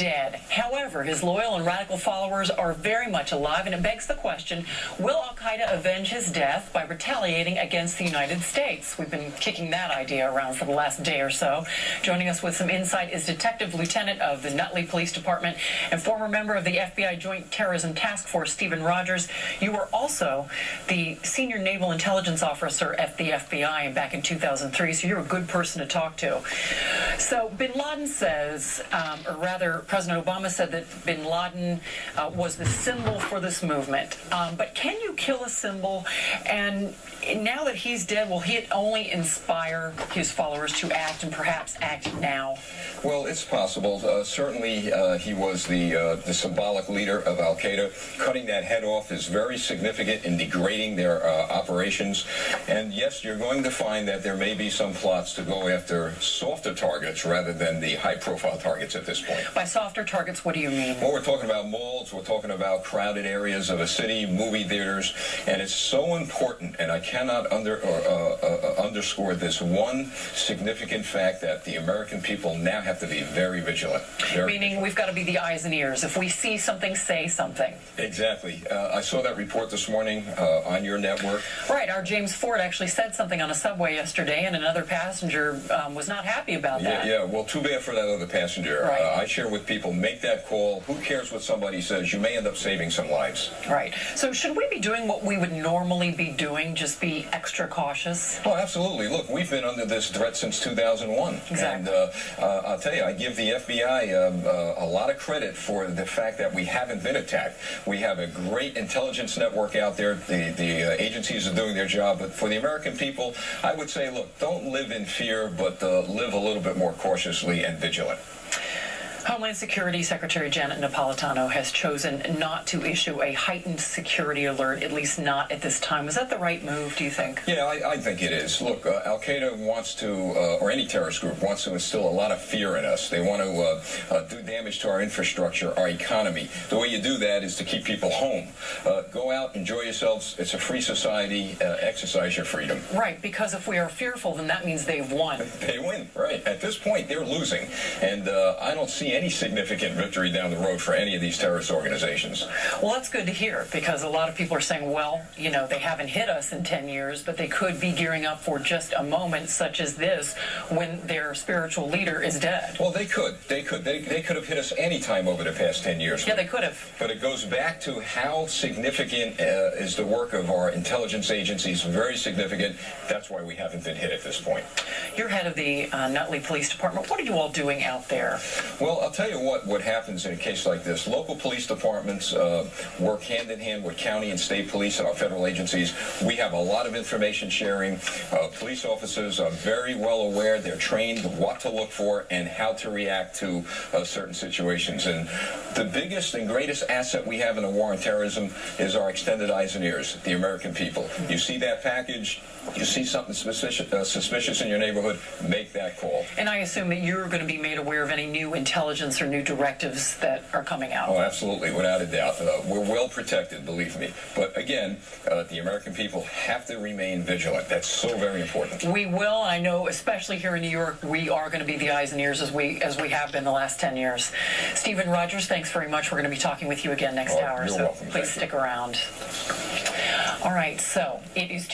dead. However, his loyal and radical followers are very much alive, and it begs the question, will al-Qaeda avenge his death by retaliating against the United States? We've been kicking that idea around for the last day or so. Joining us with some insight is Detective Lieutenant of the Nutley Police Department and former member of the FBI Joint Terrorism Task Force, Stephen Rogers. You were also the Senior Naval Intelligence Officer at the FBI back in 2003, so you're a good person to talk to. So Bin Laden says, or rather, President Obama said that Bin Laden was the symbol for this movement. But can you kill a symbol? And now that he's dead, will he only inspire his followers to act, and perhaps act now? Well, it's possible. Certainly, he was the symbolic leader of al-Qaeda. Cutting that head off is very significant in degrading their operations. And yes, you're going to find that there may be some plots to go after softer targets rather than the high-profile targets at this point. By softer targets, what do you mean? Well, we're talking about malls, we're talking about crowded areas of a city, movie theaters, and it's so important, and I cannot underscore this one significant fact, that the American people now have to be very vigilant. Meaning we've got to be the eyes and ears. If we see something, say something. Exactly. I saw that report this morning on your network. Right. Our James Ford actually said something on a subway yesterday, and another passenger was not happy about that. Yeah, well, too bad for that other passenger. Right. I share with people, make that call. Who cares what somebody says? You may end up saving some lives. Right. So should we be doing what we would normally be doing, just be extra cautious? Oh, absolutely. Look, we've been under this threat since 2001. Exactly. And I'll tell you, I give the FBI a lot of credit for the fact that we haven't been attacked. We have a great intelligence network out there. The agencies are doing their job. But for the American people, I would say, look, don't live in fear, but live a little bit more cautiously and vigilant. Homeland Security Secretary Janet Napolitano has chosen not to issue a heightened security alert, at least not at this time. Was that the right move, do you think? Yeah, I think it is. Look, al-Qaeda wants to, or any terrorist group wants to instill a lot of fear in us. They want to do damage to our infrastructure, our economy. The way you do that is to keep people home. Go out, enjoy yourselves. It's a free society. Exercise your freedom. Right, because if we are fearful, then that means they've won. They win, right. At this point, they're losing. And I don't see any significant victory down the road for any of these terrorist organizations. Well, that's good to hear, because a lot of people are saying, well, you know, they haven't hit us in 10 years, but they could be gearing up for just a moment such as this when their spiritual leader is dead. Well, they could. They could have hit us any time over the past 10 years. Yeah, they could have. But it goes back to how significant is the work of our intelligence agencies. Very significant. That's why we haven't been hit at this point. You're head of the Nutley Police Department. What are you all doing out there? Well, I'll tell you what happens in a case like this. Local police departments work hand in hand with county and state police and our federal agencies. We have a lot of information sharing. Police officers are very well aware. They're trained what to look for and how to react to certain situations. And the biggest and greatest asset we have in the war on terrorism is our extended eyes and ears, the American people. You see that package, you see something suspicious in your neighborhood, make that call. And I assume that you're going to be made aware of any new intelligence or new directives that are coming out. Oh, absolutely, without a doubt. We're well protected, believe me. But again, the American people have to remain vigilant. That's so very important. We will. I know, especially here in New York, we are going to be the eyes and ears as we have been the last 10 years. Stephen Rogers, thanks very much. We're going to be talking with you again next hour. You're so welcome. Please stick around. All right, so it is